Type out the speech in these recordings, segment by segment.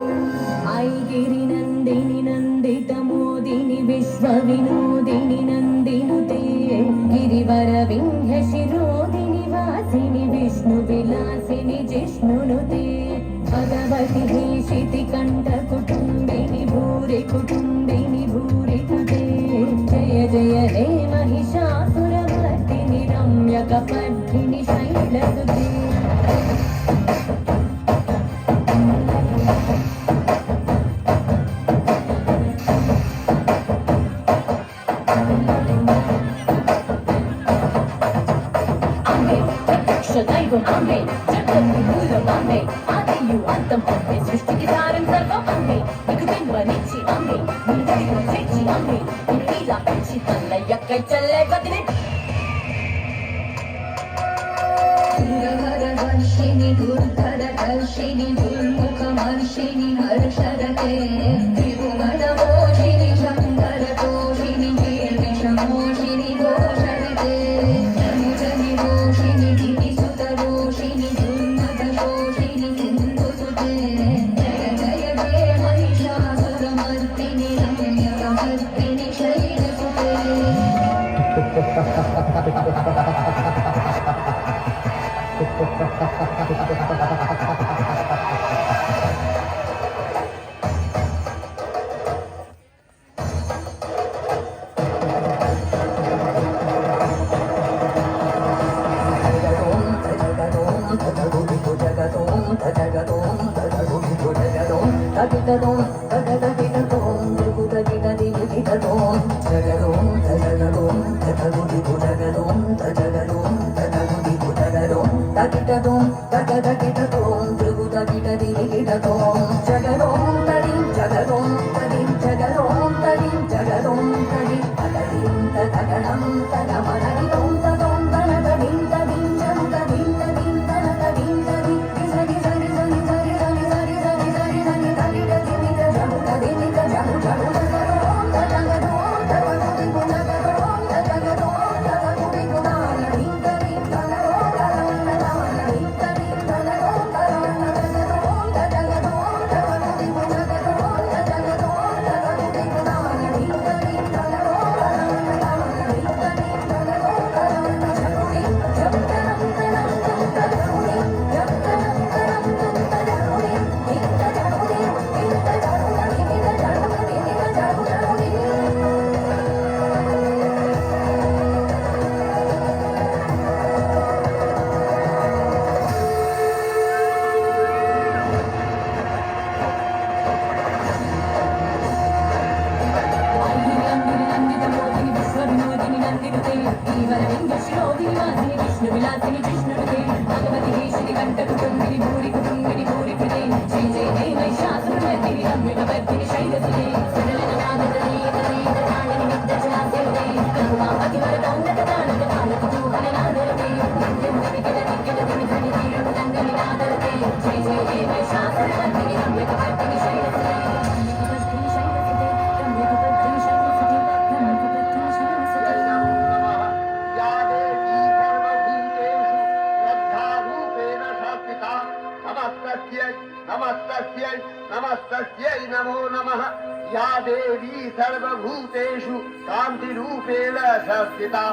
ऐगिरि नन्दिनि नन्दित मोदिनि विश्व विनोदिनि नन्दिनुते गिरिवर विन्ध्य शिरोदिनि वासिनि विष्णु विलासिनि जिष्णुनुते भगवति भीषिति कण्ठ कुटुम्बिनि भूरि कुटुम्बिनि भूरि तुते जय जय हे महिषासुरमर्दिनि रम्यकपर्दिनि शैलसुते దైవం అమ్మే జగత్తి మూలం అమ్మే ఆదియు అంతం అమ్మే సృష్టికి సారం సర్వం అమ్మే నీకు జన్మనిచ్చి అమ్మే నిన్నటికి చేర్చి అమ్మే నిన్ను ఇలా పెంచి తల్ల ఎక్కై చల్లే వదిలి వర్షిణి దుర్ధర కర్షిణి దుర్ముఖ మర్షిణి హర్షరతే త్రిభువన మోషిణి శంకర తోషిణి నిర్విషమోషిణి దోషరతే జని దోషిణి దివిసుత రోషిణి దుర్మద శోషిణి సింధుసుతే జయ జయ జయ మహిషాసురమర్దిని రమ్యకమర్దిని శైలసుతే नमस्तस्यै नमो नमः या देवी सर्वभूतेषु कान्तिरूपेण संस्थिता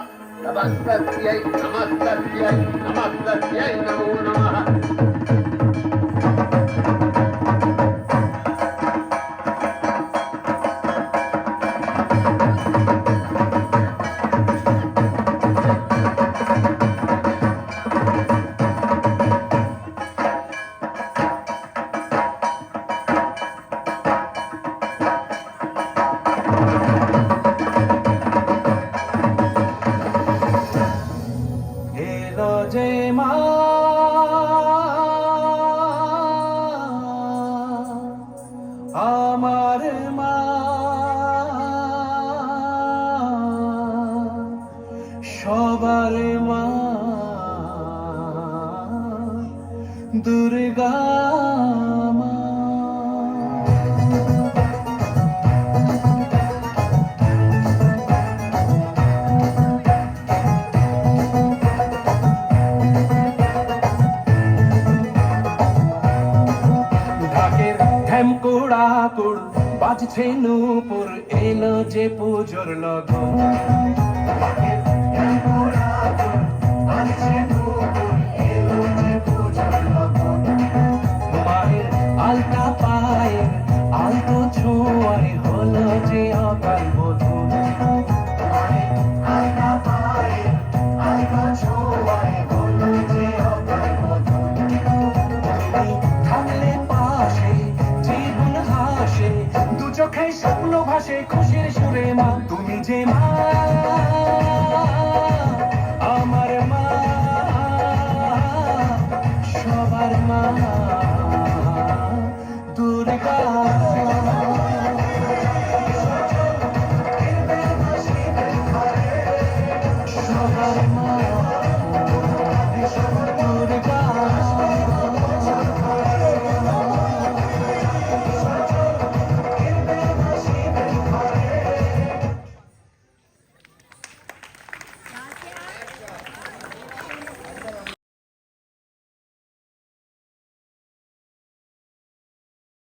नमस्तस्यै नमस्तस्यै नमस्तस्यै नमो नमः दुर्गा ঢাকের ঢ্যামকো বাজছে নূপুর এলো যে পুজোর লগন মায়ের আলতা পায়ের আলতো ছোঁয়ায় হলো যে অকাল বোধন থাকলে পাশে জীবন হাসে দু চোখে স্বপ্ন ভাসে খুশির সুরে মা তুমি যে মা